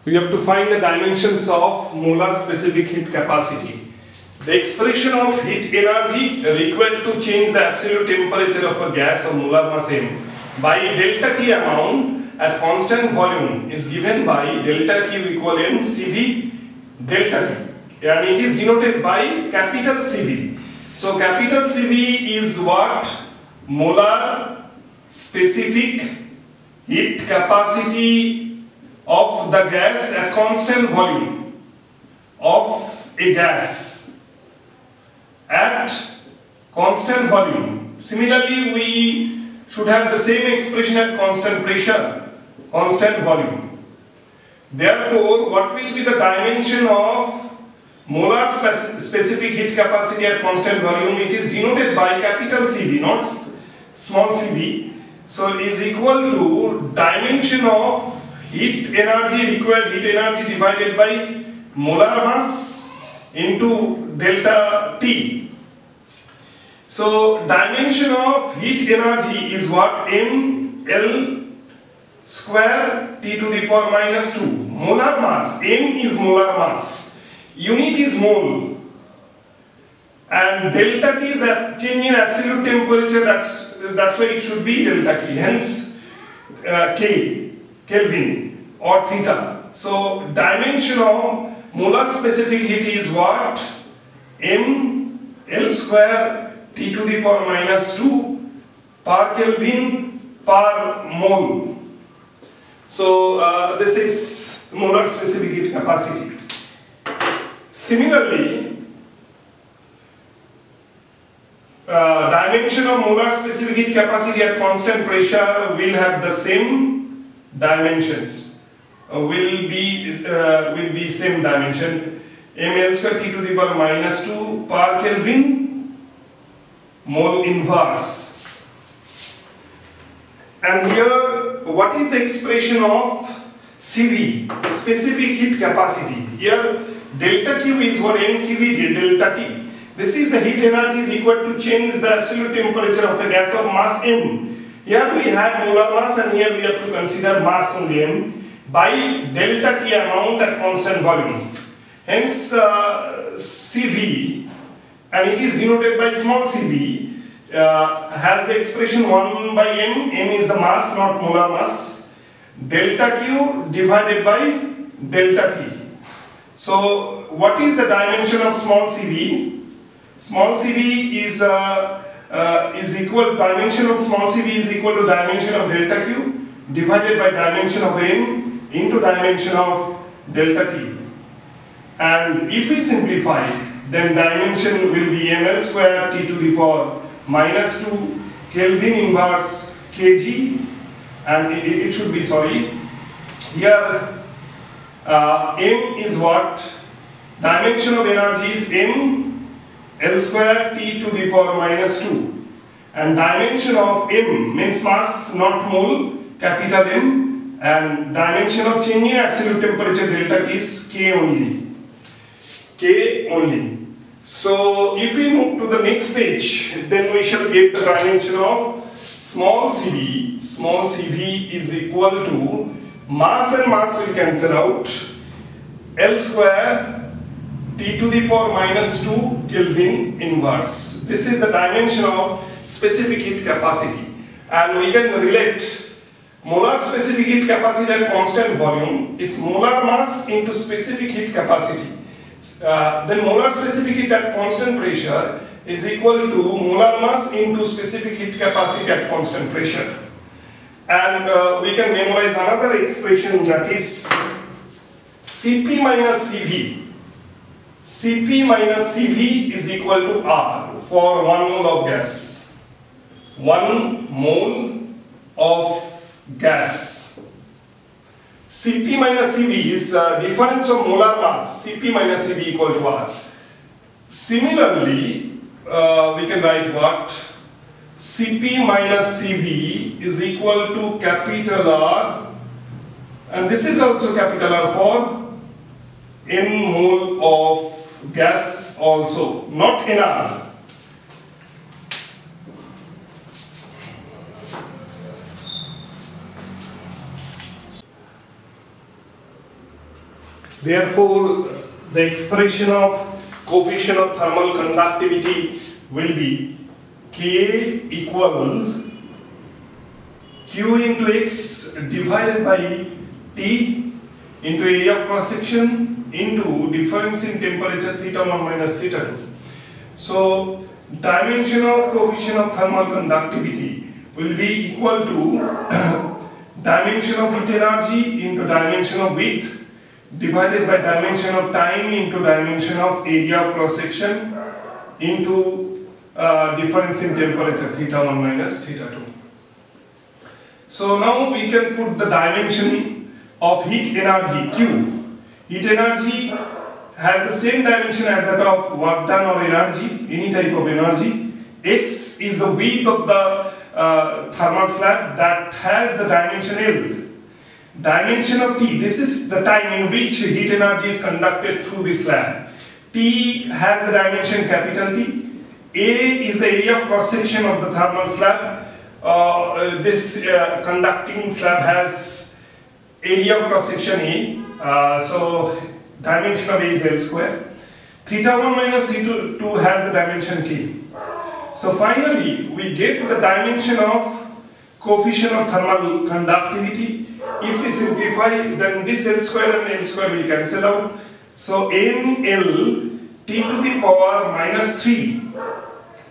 we have to find the dimensions of molar specific heat capacity. The expression of heat energy required to change the absolute temperature of a gas or molar mass m by delta T amount at constant volume is given by delta Q equal m CV delta T, and it is denoted by capital CV. So capital CV is what? Molar specific heat capacity of the gas at constant volume of a gas at constant volume. Similarly, we should have the same expression at constant pressure, constant volume. Therefore, what will be the dimension of molar specific heat capacity at constant volume? It is denoted by capital CV, not small cv. So, is equal to dimension of heat energy, required heat energy divided by molar mass into delta T. So, dimension of heat energy is what? M L square T to the power minus 2. Molar mass, M is molar mass, unit is mole, and delta T is a change in absolute temperature, that's why it should be delta K, hence K, Kelvin or theta. So dimension of molar specific heat is what? M L square T to the power minus 2 per Kelvin per mole. So this is molar specific heat capacity. Similarly, dimension of molar specific heat capacity at constant pressure will have the same dimensions. Will be same dimension. mL square T to the power minus 2 per Kelvin mole inverse. And here, what is the expression of CV, specific heat capacity? Here, delta Q is what? mCV delta T. This is the heat energy required to change the absolute temperature of a gas of mass m. Here we had molar mass, and here we have to consider mass only m by delta T amount at constant volume. Hence CV, and it is denoted by small cv, has the expression 1 by m. M is the mass, not molar mass. Delta Q divided by delta T. So what is the dimension of small cv? Small cv is equal, dimension of small cv is equal to dimension of delta Q divided by dimension of m into dimension of delta T. And if we simplify, then dimension will be ml square T to the power minus 2 Kelvin inverse kg, and it should be, sorry, here m is what? Dimension of energy is m L square T to the power minus 2, and dimension of m means mass, not mole, capital M, and dimension of change in absolute temperature delta T is K only. K only. So if we move to the next page, then we shall get the dimension of small cv. Small cv is equal to mass and mass will cancel out, L square T to the power minus 2 Kelvin inverse. This is the dimension of specific heat capacity, and we can relate molar specific heat capacity at constant volume is molar mass into specific heat capacity. Then molar specific heat at constant pressure is equal to molar mass into specific heat capacity at constant pressure. And we can memorize another expression, that is Cp minus Cv. Cp minus Cv is equal to R for 1 mole of gas. 1 mole of gas. Cp minus Cv is difference of molar mass. Cp minus Cv equal to R. Similarly, we can write what? Cp minus Cv is equal to capital R, and this is also capital R for n mole of gas also, not nR. Therefore, the expression of coefficient of thermal conductivity will be K equal Q into X divided by T into area of cross section into difference in temperature theta 1 minus theta 2. So dimension of coefficient of thermal conductivity will be equal to dimension of heat energy into dimension of width divided by dimension of time into dimension of area of cross section into difference in temperature theta 1 minus theta 2. So now we can put the dimension of heat energy Q. Heat energy has the same dimension as that of work done or energy, any type of energy. X is the width of the thermal slab that has the dimension L. Dimension of T, this is the time in which heat energy is conducted through the slab. T has the dimension capital T. A is the area of cross section of the thermal slab. This conducting slab has area of cross section A. So dimension of A is L square. Theta 1 minus theta 2 has the dimension K. So finally, we get the dimension of coefficient of thermal conductivity. If we simplify, then this L square and L square will cancel out. So NL T to the power minus 3,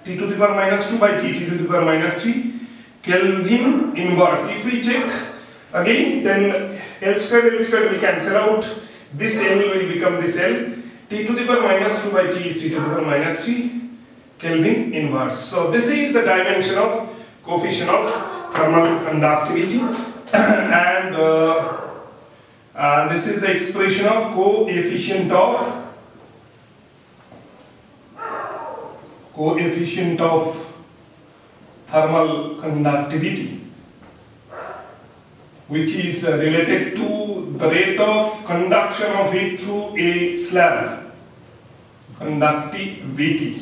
T to the power minus 2 by T to the power minus 3 Kelvin inverse. If we check again, then L square will cancel out. This L will become this L. T to the power minus 2 by T is T to the power minus 3 Kelvin inverse. So this is the dimension of coefficient of thermal conductivity and this is the expression of coefficient of thermal conductivity, which is related to the rate of conduction of heat through a slab, conductivity.